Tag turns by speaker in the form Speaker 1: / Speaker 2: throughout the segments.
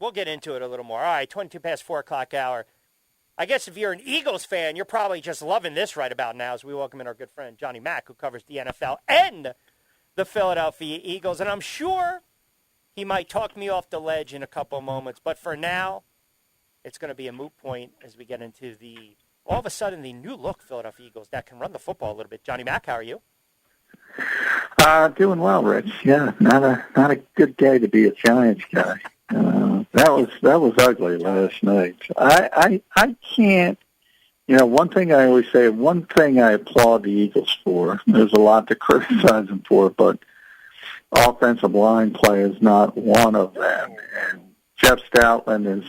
Speaker 1: we'll get into it a little more. All right, 22 past 4 o'clock hour. I guess if you're an Eagles fan, you're probably just loving this right about now as we welcome in our good friend Johnny Mack, who covers the NFL and the Philadelphia Eagles. And I'm sure he might talk me off the ledge in a couple of moments. But for now, it's going to be a moot point as we get into all of a sudden, the new look Philadelphia Eagles that can run the football a little bit. Johnny Mack, how are you?
Speaker 2: Doing well, Rich. Yeah, not a good day to be a Giants guy. That was ugly last night. I can't. One thing I always say, one thing I applaud the Eagles for. There's a lot to criticize them for, but offensive line play is not one of them. And Jeff Stoutland is,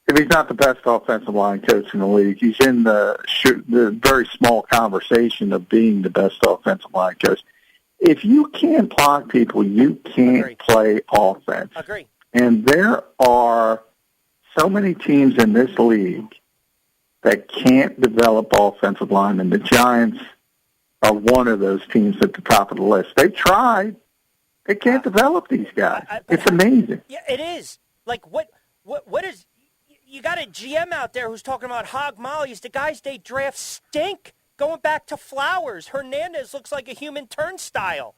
Speaker 2: if he's not the best offensive line coach in the league, he's in the very small conversation of being the best offensive line coach. If you can't block people, you can't play offense.
Speaker 1: Agree.
Speaker 2: And there are so many teams in this league that can't develop offensive linemen. The Giants are one of those teams at the top of the list. They've tried. They can't develop these guys. It's amazing.
Speaker 1: Yeah, it is. Like, what is... You got a GM out there who's talking about hog mollies. The guys they draft stink. Going back to Flowers, Hernandez looks like a human turnstile.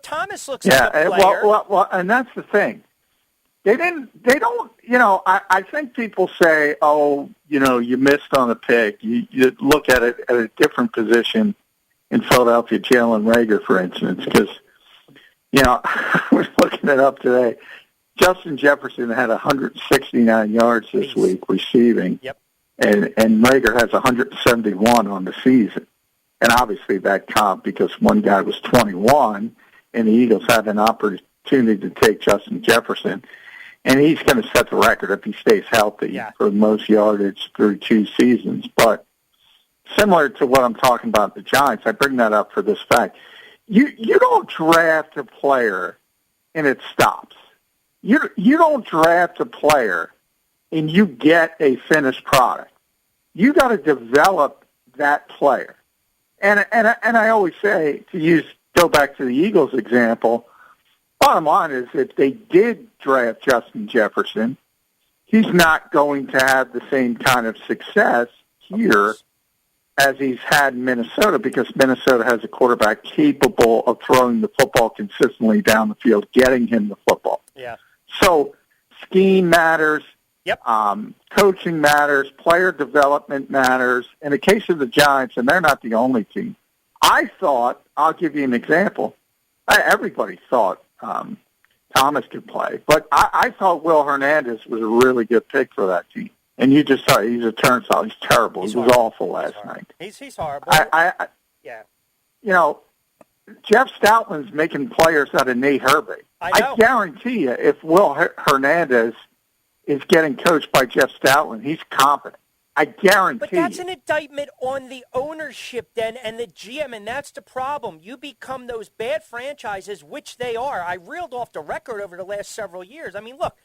Speaker 1: Thomas looks like a player.
Speaker 2: Well, and that's the thing. They don't, I think people say, you missed on a pick. You look at it at a different position in Philadelphia, Jalen Reagor, for instance, because, I was looking it up today. Justin Jefferson had 169 yards this week receiving, and Reagor has 171 on the season. And obviously that comp because one guy was 21, and the Eagles had an opportunity to take Justin Jefferson. And he's going to set the record if he stays healthy for the most yardage through 2 seasons. But similar to what I'm talking about the Giants, I bring that up for this fact. You don't draft a player and it stops. You don't draft a player and you get a finished product. You got to develop that player. And I always say, go back to the Eagles example, bottom line is if they did draft Justin Jefferson, he's not going to have the same kind of success here as he's had in Minnesota because Minnesota has a quarterback capable of throwing the football consistently down the field, getting him the football.
Speaker 1: Yeah. So
Speaker 2: scheme matters. Coaching matters. Player development matters. In the case of the Giants, and they're not the only team, I thought, I'll give you an example. Everybody thought Thomas could play, but I thought Will Hernandez was a really good pick for that team. And you just saw he's a turnstile. He's terrible. He was awful last night.
Speaker 1: He's horrible.
Speaker 2: Jeff Stoutland's making players out of Nate Herbig. I guarantee you, if Will Hernandez is getting coached by Jeff Stoutland, he's competent. I guarantee.
Speaker 1: But that's an indictment on the ownership then and the GM, and that's the problem. You become those bad franchises, which they are. I reeled off the record over the last several years. I mean, look,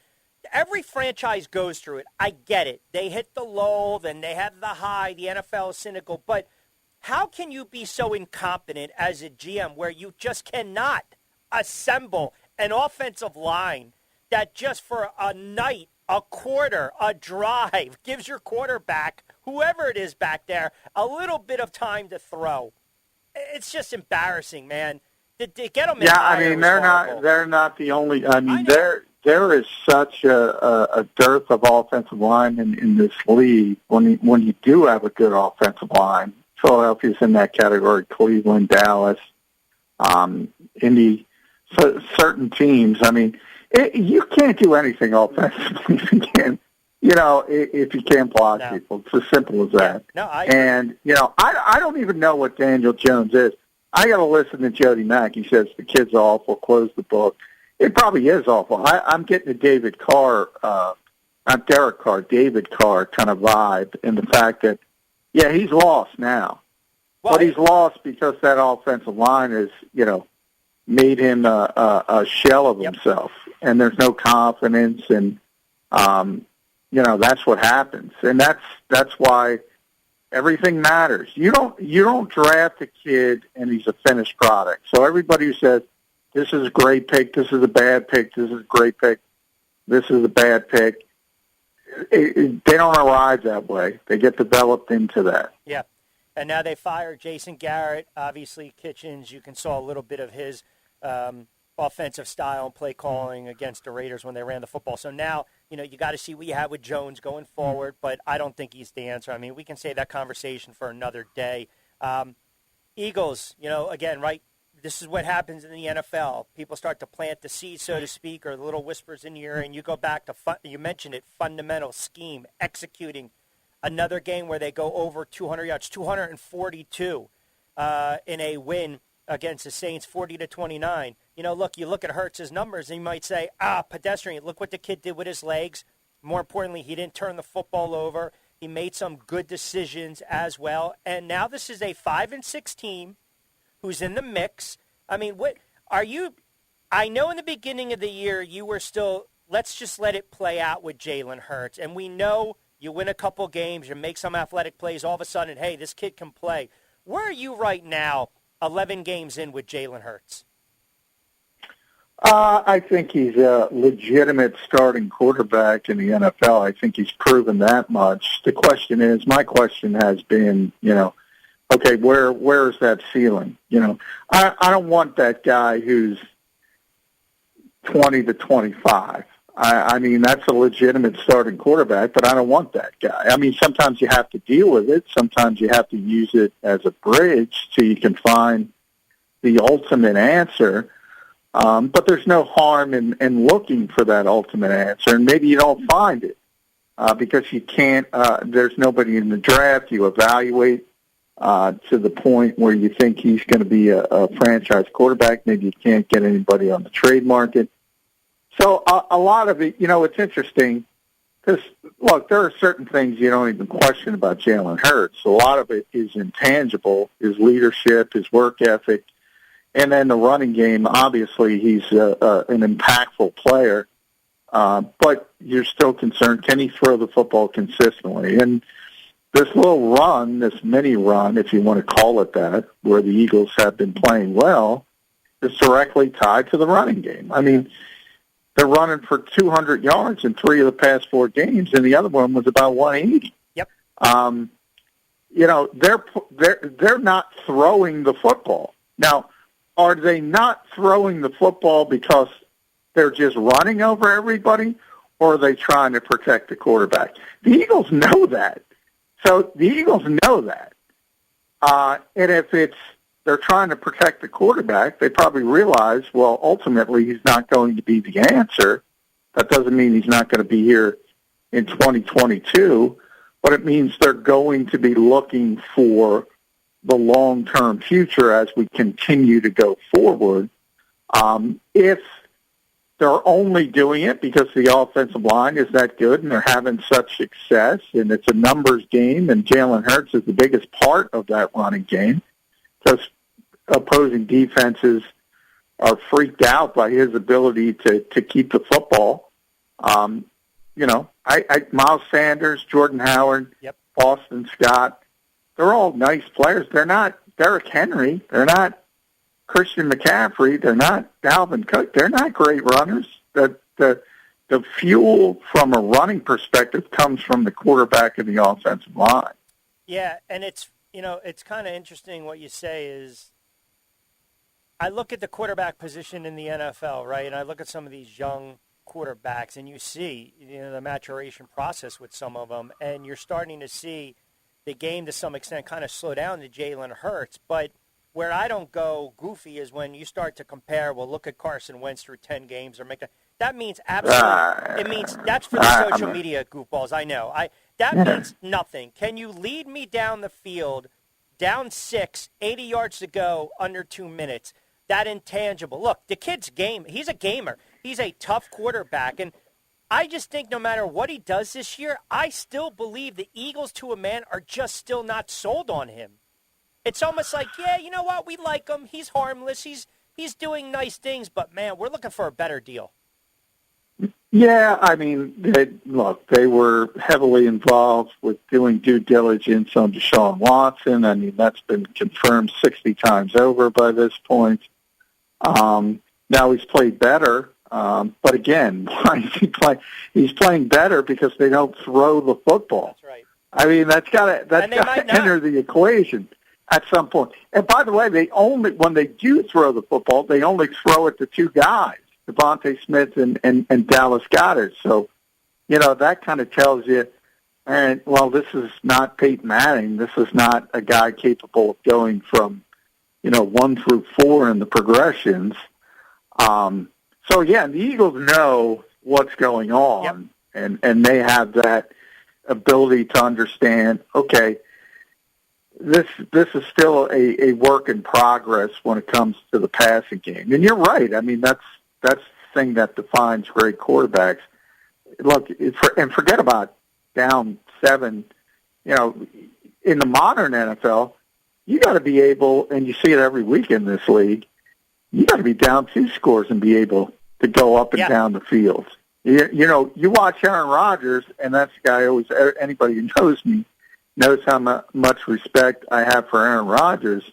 Speaker 1: every franchise goes through it. I get it. They hit the low, then they have the high. The NFL is cynical. But how can you be so incompetent as a GM where you just cannot assemble an offensive line that just for a night, a quarter, a drive, gives your quarterback, whoever it is back there, a little bit of time to throw? It's just embarrassing, man. To get them
Speaker 2: they're not the only. I mean, there is such a dearth of offensive linemen in this league. When you do have a good offensive line, Philadelphia's in that category. Cleveland, Dallas, Indy, certain teams. I mean, you can't do anything offensively if you can't block people. It's as simple as that. I don't even know what Daniel Jones is. I got to listen to Jody Mack. He says the kid's awful. Close the book. It probably is awful. I'm getting a David Carr, not Derek Carr, David Carr kind of vibe in the fact that, he's lost now. But he's lost because that offensive line has, made him a shell of himself. And there's no confidence, and, that's what happens. And that's why everything matters. You don't draft a kid and he's a finished product. So everybody who says, this is a great pick, this is a bad pick, this is a great pick, this is a bad pick. They don't arrive that way. They get developed into that.
Speaker 1: Yeah. And now they fired Jason Garrett. Obviously, Kitchens, you can saw a little bit of his offensive style and play calling against the Raiders when they ran the football. So now, you got to see what you have with Jones going forward, but I don't think he's the answer. I mean, we can save that conversation for another day. Eagles, again, right, this is what happens in the NFL. People start to plant the seed, so to speak, or little whispers in your ear, and you go back to, you mentioned it, fundamental scheme, executing. Another game where they go over 200 yards, 242 in a win against the Saints, 40-29. You look at Hurts' numbers, and you might say, pedestrian. Look what the kid did with his legs. More importantly, he didn't turn the football over. He made some good decisions as well. And now this is a 5-6 team who's in the mix. I mean, what are you? I know in the beginning of the year you were still, let's just let it play out with Jalen Hurts. And we know you win a couple games, you make some athletic plays, all of a sudden, hey, this kid can play. Where are you right now, 11 games in with Jalen Hurts?
Speaker 2: I think he's a legitimate starting quarterback in the NFL. I think he's proven that much. My question has been, okay, where is that ceiling? I don't want that guy who's 20 to 25. I mean, that's a legitimate starting quarterback, but I don't want that guy. I mean, sometimes you have to deal with it. Sometimes you have to use it as a bridge so you can find the ultimate answer. But there's no harm in looking for that ultimate answer, and maybe you don't find it because you can't. There's nobody in the draft. You evaluate to the point where you think he's going to be a franchise quarterback. Maybe you can't get anybody on the trade market. So a lot of it, it's interesting because, look, there are certain things you don't even question about Jalen Hurts. A lot of it is intangible, his leadership, his work ethic, and then the running game. Obviously, he's an impactful player, but you're still concerned, can he throw the football consistently? And this little run, this mini run, if you want to call it that, where the Eagles have been playing well, is directly tied to the running game. I mean, they're running for 200 yards in 3 of the past 4 games, and the other one was about 180.
Speaker 1: Yep.
Speaker 2: They're not throwing the football. Now, are they not throwing the football because they're just running over everybody, or are they trying to protect the quarterback? The Eagles know that. So the Eagles know that. And if they're trying to protect the quarterback, they probably realize, well, ultimately he's not going to be the answer. That doesn't mean he's not going to be here in 2022, but it means they're going to be looking for the long-term future as we continue to go forward. If they're only doing it because the offensive line is that good and they're having such success and it's a numbers game and Jalen Hurts is the biggest part of that running game because opposing defenses are freaked out by his ability to keep the football. Miles Sanders, Jordan Howard,
Speaker 1: yep.
Speaker 2: Boston Scott, they're all nice players. They're not Derrick Henry. They're not Christian McCaffrey. They're not Dalvin Cook. They're not great runners. The fuel from a running perspective comes from the quarterback and the offensive line.
Speaker 1: Yeah, and it's kind of interesting what you say is I look at the quarterback position in the NFL, right, and I look at some of these young quarterbacks, and you see the maturation process with some of them, and you're starting to see the game to some extent kind of slow down to Jalen Hurts. But where I don't go goofy is when you start to compare, well, look at Carson Wentz through 10 games or make that means absolutely, it means that's for the social media goofballs. I know. That means nothing. Can you lead me down the field, down 6, 80 yards to go, under 2 minutes? That intangible. Look, the kid's game. He's a gamer. He's a tough quarterback. And I just think no matter what he does this year, I still believe the Eagles to a man are just still not sold on him. It's almost like, yeah, you know what? We like him. He's harmless. He's doing nice things. But, man, we're looking for a better deal.
Speaker 2: Yeah, I mean, they were heavily involved with doing due diligence on Deshaun Watson. I mean, that's been confirmed 60 times over by this point. Now he's played better. But again, why is he playing? He's playing better because they don't throw the football.
Speaker 1: That's right.
Speaker 2: I mean, that's got to enter the equation at some point. And by the way, when they do throw the football, they only throw it to two guys, Devontae Smith and Dallas Goedert. So, that kind of tells you, and well, this is not Peyton Manning. This is not a guy capable of going from, 1 through 4 in the progressions. So yeah, the Eagles know what's going on, and they have that ability to understand. Okay, this is still a work in progress when it comes to the passing game. And you're right. I mean, that's the thing that defines great quarterbacks. Look, and forget about down 7. In the modern NFL, you got to be able, and you see it every week in this league. You got to be down 2 scores and be able to go up and down the field. You watch Aaron Rodgers, and that's the guy anybody who knows me knows how much respect I have for Aaron Rodgers.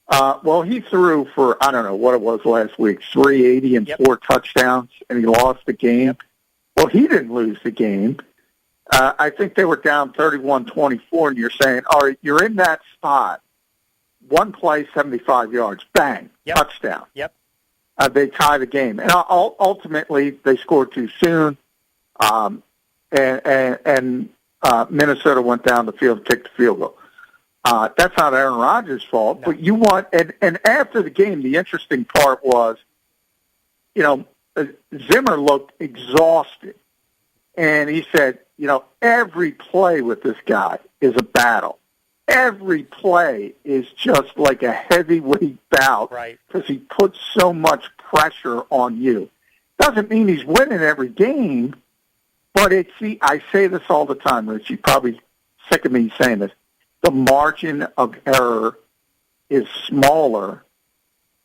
Speaker 2: Well, he threw for, I don't know what it was last week, 380 and 4 touchdowns, and he lost the game. Yep. Well, he didn't lose the game. I think they were down 31-24, and you're saying, all right, you're in that spot. One play, 75 yards, bang, touchdown.
Speaker 1: Yep.
Speaker 2: They tie the game. And ultimately, they scored too soon, and Minnesota went down the field and kicked the field goal. That's not Aaron Rodgers' fault, but you want, and after the game, the interesting part was, Zimmer looked exhausted, and he said, every play with this guy is a battle. Every play is just like a heavyweight bout because he puts so much pressure on you. Doesn't mean he's winning every game, but I say this all the time, Rich. You're probably sick of me saying this. The margin of error is smaller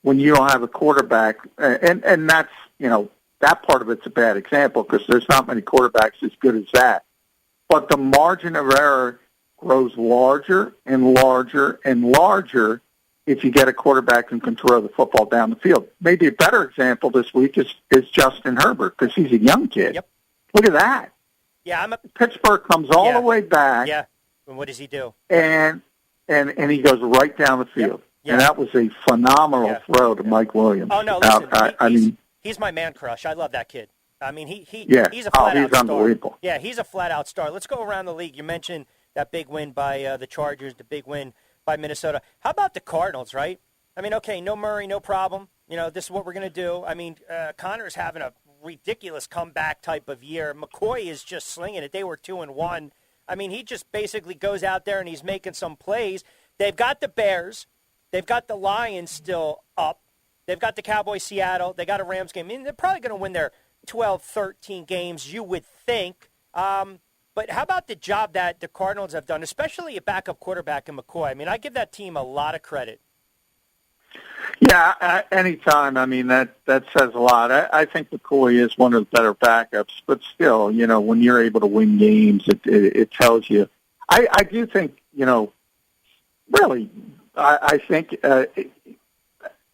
Speaker 2: when you don't have a quarterback, and that's, that part of it's a bad example because there's not many quarterbacks as good as that. But the margin of error grows larger and larger and larger if you get a quarterback who can throw the football down the field. Maybe a better example this week is Justin Herbert because he's a young kid.
Speaker 1: Yep.
Speaker 2: Look at that.
Speaker 1: Yeah,
Speaker 2: Pittsburgh comes all the way back.
Speaker 1: Yeah. And what does he do?
Speaker 2: And he goes right down the field. Yep. And that was a phenomenal throw to Mike Williams.
Speaker 1: Oh no, listen, he's my man crush. I love that kid. I mean, he's a flat-out star.
Speaker 2: Unbelievable.
Speaker 1: Yeah, he's a flat-out star. Let's go around the league. You mentioned that big win by the Chargers, the big win by Minnesota. How about the Cardinals, right? I mean, okay, no Murray, no problem. This is what we're going to do. I mean, Connor's having a ridiculous comeback type of year. McCoy is just slinging it. They were 2-1. I mean, he just basically goes out there and he's making some plays. They've got the Bears. They've got the Lions still up. They've got the Cowboys, Seattle. They got a Rams game. I mean, they're probably going to win their 12, 13 games, you would think. But how about the job that the Cardinals have done, especially a backup quarterback in McCoy? I mean, I give that team a lot of credit.
Speaker 2: Yeah, anytime. I mean, that says a lot. I think McCoy is one of the better backups, but still, when you're able to win games, it tells you. I do think, really, I think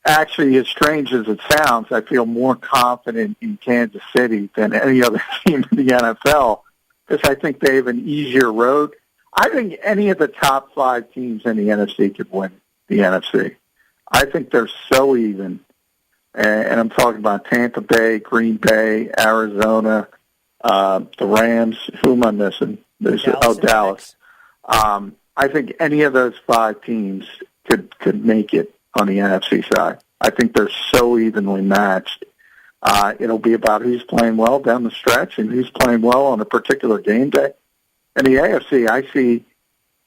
Speaker 2: actually, as strange as it sounds, I feel more confident in Kansas City than any other team in the NFL because I think they have an easier road. I think any of the top 5 teams in the NFC could win the NFC. I think they're so even, and I'm talking about Tampa Bay, Green Bay, Arizona, the Rams. Who am I missing? Dallas. I think any of those 5 teams could make it on the NFC side. I think they're so evenly matched. It'll be about who's playing well down the stretch and who's playing well on a particular game day. In the AFC, I see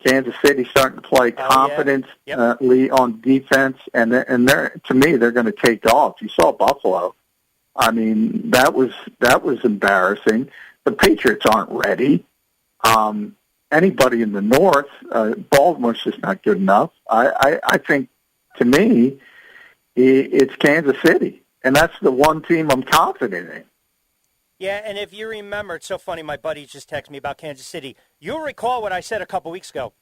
Speaker 2: Kansas City starting to play confidently on defense, and to me, they're going to take off. You saw Buffalo. I mean, that was embarrassing. The Patriots aren't ready. Anybody in the North, Baltimore's just not good enough. I think, to me, it's Kansas City, and that's the one team I'm confident in.
Speaker 1: Yeah, and if you remember, it's so funny, my buddy just texted me about Kansas City. You'll recall what I said a couple weeks ago,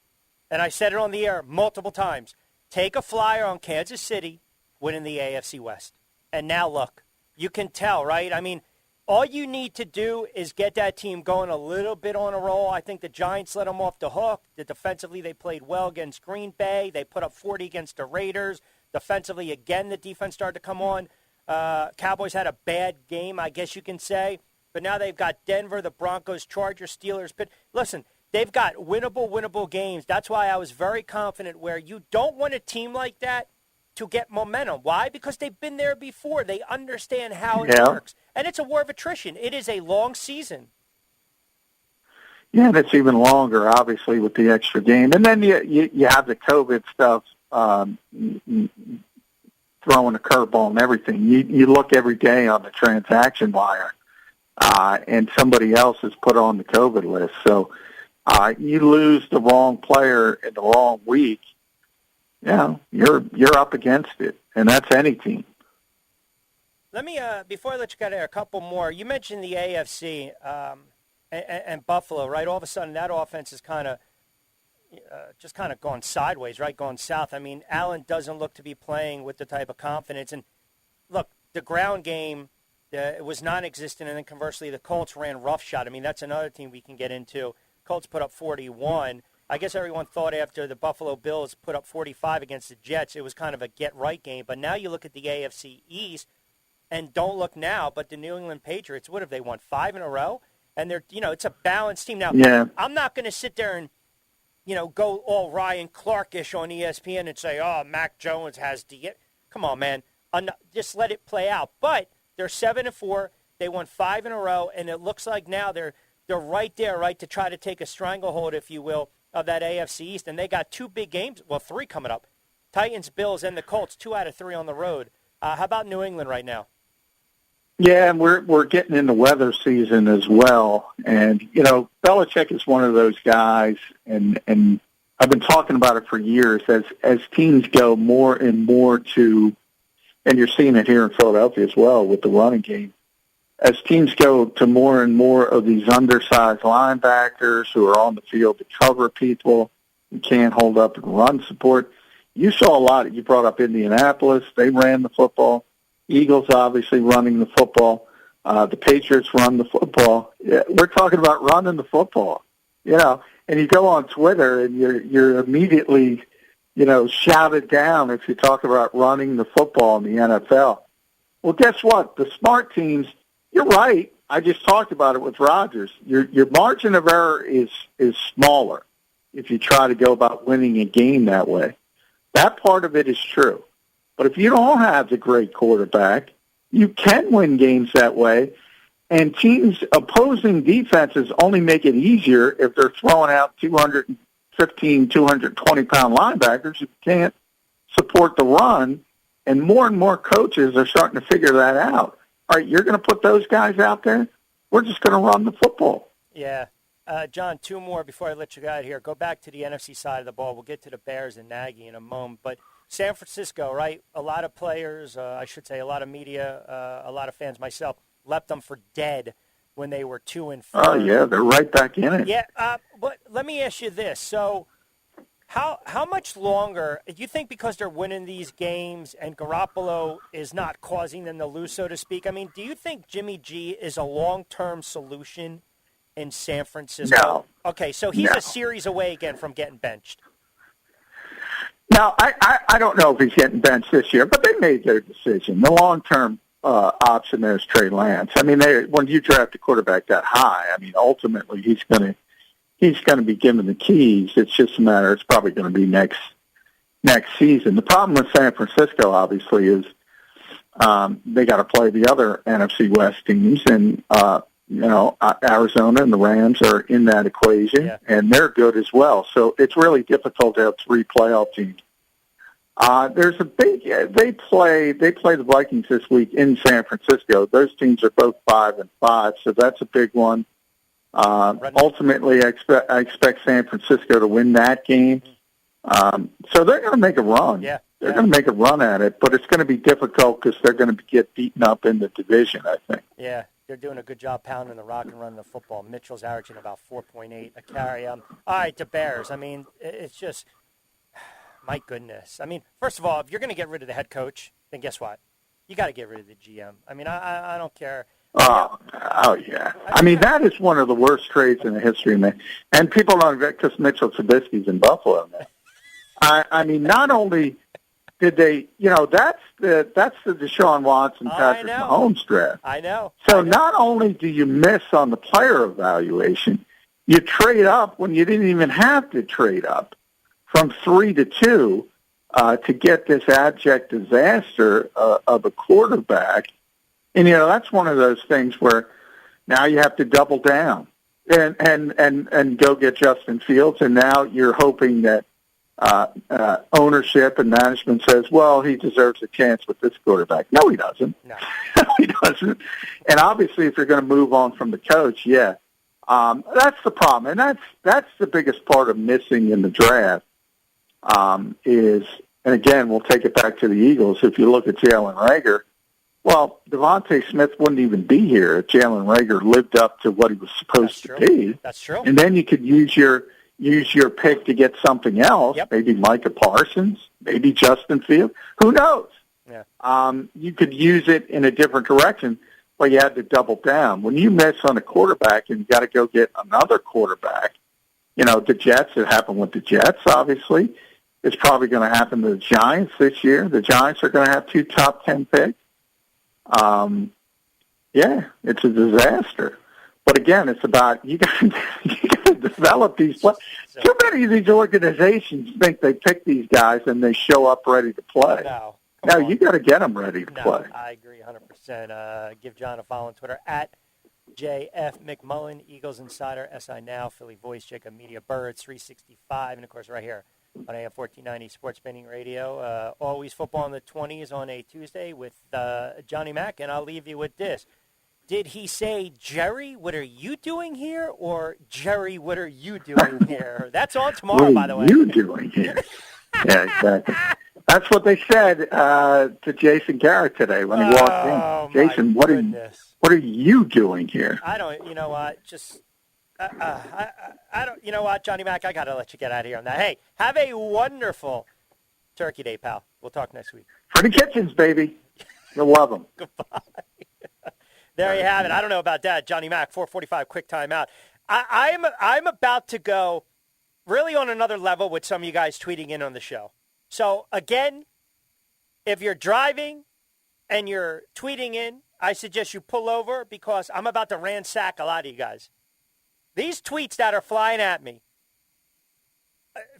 Speaker 1: and I said it on the air multiple times. Take a flyer on Kansas City winning the AFC West. And now look, You can tell, right? I mean, all you need to do is get that team going a little bit on a roll. I think the Giants let them off the hook. Defensively, they played well against Green Bay. They put up 40 against the Raiders. Defensively, again, the defense started to come on. Cowboys had a bad game, I guess you can say. But now they've got Denver, the Broncos, Chargers, Steelers. But listen, they've got winnable games. That's why I was very confident where you don't want a team like that to get momentum. Why? Because they've been there before. They understand how it works. And it's a war of attrition. It is a long season.
Speaker 2: Yeah, and it's even longer, obviously, with the extra game. And then you have the COVID stuff throwing a curveball and everything. You look every day on the transaction wire, and somebody else is put on the COVID list. So you lose the wrong player in the wrong week, you're up against it, and that's any team.
Speaker 1: Let me, before I let you get there, a couple more. You mentioned the AFC and Buffalo, right? All of a sudden, that offense is kind of just kind of gone sideways, right? Gone south. I mean, Allen doesn't look to be playing with the type of confidence. And look, the ground game it was non-existent, and then conversely, the Colts ran roughshod. I mean, that's another team we can get into. Colts put up 41. I guess everyone thought after the Buffalo Bills put up 45 against the Jets, it was kind of a get-right game. But now you look at the AFC East, and don't look now, but the New England Patriots, what have they won, 5 in a row? And they're, it's a balanced team. Now, I'm not going to sit there and, go all Ryan Clark-ish on ESPN and say, oh, Mac Jones has come on, man. Just let it play out. But they're 7-4. They won 5 in a row, and it looks like now they're right there, right, to try to take a stranglehold, if you will, of that AFC East. And they got 2 big games, 3 coming up. Titans, Bills, and the Colts, 2 out of 3 on the road. How about New England right now?
Speaker 2: Yeah, and we're getting into weather season as well. And, Belichick is one of those guys, and I've been talking about it for years, as teams go more and more to, and you're seeing it here in Philadelphia as well with the running game, as teams go to more and more of these undersized linebackers who are on the field to cover people and can't hold up and run support. You saw a lot. You brought up Indianapolis. They ran the football. Eagles obviously running the football. The Patriots run the football. Yeah, we're talking about running the football, And you go on Twitter and you're immediately, shouted down if you talk about running the football in the NFL. Well, guess what? The smart teams, you're right. I just talked about it with Rodgers. Your margin of error is smaller if you try to go about winning a game that way. That part of it is true. But if you don't have the great quarterback, you can win games that way. And opposing defenses only make it easier if they're throwing out 215, 220-pound linebackers who can't support the run. And more coaches are starting to figure that out. All right, you're going to put those guys out there? We're just going to run the football.
Speaker 1: Yeah. John, 2 more before I let you go out here. Go back to the NFC side of the ball. We'll get to the Bears and Nagy in a moment. But San Francisco, right? A lot of players, a lot of media, a lot of fans, myself, left them for dead when they were 2-4.
Speaker 2: Oh, yeah, they're right back in it.
Speaker 1: Yeah, but let me ask you this. So how much longer, do you think because they're winning these games and Garoppolo is not causing them to lose, so to speak? I mean, do you think Jimmy G is a long-term solution in San Francisco?
Speaker 2: No.
Speaker 1: Okay, so he's a series away again from getting benched.
Speaker 2: Now, I don't know if he's getting benched this year, but they made their decision. The long-term option there is Trey Lance. I mean, when you draft a quarterback that high, I mean, ultimately he's going to be given the keys. It's just a matter. It's probably going to be next season. The problem with San Francisco, obviously, is they got to play the other NFC West teams, and Arizona and the Rams are in that equation, and they're good as well. So it's really difficult to have 3 playoff teams. There's a big. They play the Vikings this week in San Francisco. Those teams are both 5-5, so that's a big one. Ultimately, I expect San Francisco to win that game. So they're going to make a run.
Speaker 1: Yeah.
Speaker 2: They're going to make a run at it, but it's going to be difficult because they're going to get beaten up in the division, I think.
Speaker 1: Yeah, they're doing a good job pounding the rock and running the football. Mitchell's averaging about 4.8 a carry. All right, the Bears. I mean, it's just, my goodness. I mean, first of all, if you're going to get rid of the head coach, then guess what? You got to get rid of the GM. I mean, I don't care.
Speaker 2: Oh yeah. I mean, that is one of the worst trades in the history, man. And people don't get because Mitchell Trubisky's in Buffalo, man. I mean, not only did they, that's the Deshaun Watson, Patrick Mahomes draft.
Speaker 1: I know.
Speaker 2: So not only do you miss on the player evaluation, you trade up when you didn't even have to trade up from 3 to 2 to get this abject disaster of a quarterback. And, that's one of those things where now you have to double down and go get Justin Fields. And now you're hoping that ownership and management says, well, he deserves a chance with this quarterback. No, he doesn't.
Speaker 1: No,
Speaker 2: he doesn't. And obviously, if you're going to move on from the coach, that's the problem. And that's the biggest part of missing in the draft is, and again, we'll take it back to the Eagles. If you look at Jalen Reagor, well, Devontae Smith wouldn't even be here if Jalen Reagor lived up to what he was supposed to be.
Speaker 1: That's true.
Speaker 2: And then you could use your pick to get something else, maybe Micah Parsons, maybe Justin Fields. Who knows?
Speaker 1: Yeah.
Speaker 2: You could use it in a different direction, but you had to double down. When you miss on a quarterback and you got to go get another quarterback, the Jets, it happened with the Jets, obviously. It's probably going to happen to the Giants this year. The Giants are going to have 2 top 10 picks. It's a disaster. But again, it's about you got to develop these players. Too many of these organizations think they pick these guys and they show up ready to play. No, you got to get them ready to play.
Speaker 1: I agree 100%. Give John a follow on Twitter at JF McMullen, Eagles Insider, SI Now, Philly Voice, Jacob Media, Birds 365, and of course right here on AM 1490 Sports Betting Radio. Always football in the 20s on a Tuesday with Johnny Mack, and I'll leave you with this. Did he say, Jerry, what are you doing here? Or, Jerry, what are you doing here? That's on tomorrow, by the way.
Speaker 2: What are you doing here? Yeah, exactly. That's what they said to Jason Garrett today when he walked in. Jason, what are you doing here?
Speaker 1: I don't, you know what, just, I don't, you know what, Johnny Mack, I got to let you get out of here on that. Hey, have a wonderful Turkey Day, pal. We'll talk next week.
Speaker 2: For the Kitchens, baby. You'll love them.
Speaker 1: Goodbye. There you have it. I don't know about that. Johnny Mack, 4:45, quick timeout. I'm about to go really on another level with some of you guys tweeting in on the show. So, again, if you're driving and you're tweeting in, I suggest you pull over because I'm about to ransack a lot of you guys. These tweets that are flying at me,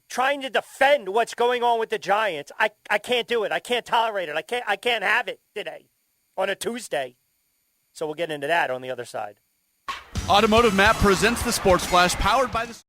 Speaker 1: trying to defend what's going on with the Giants, I can't do it. I can't tolerate it. I can't have it today on a Tuesday. So we'll get into that on the other side.
Speaker 3: Automotive Map presents the Sports Flash, powered by the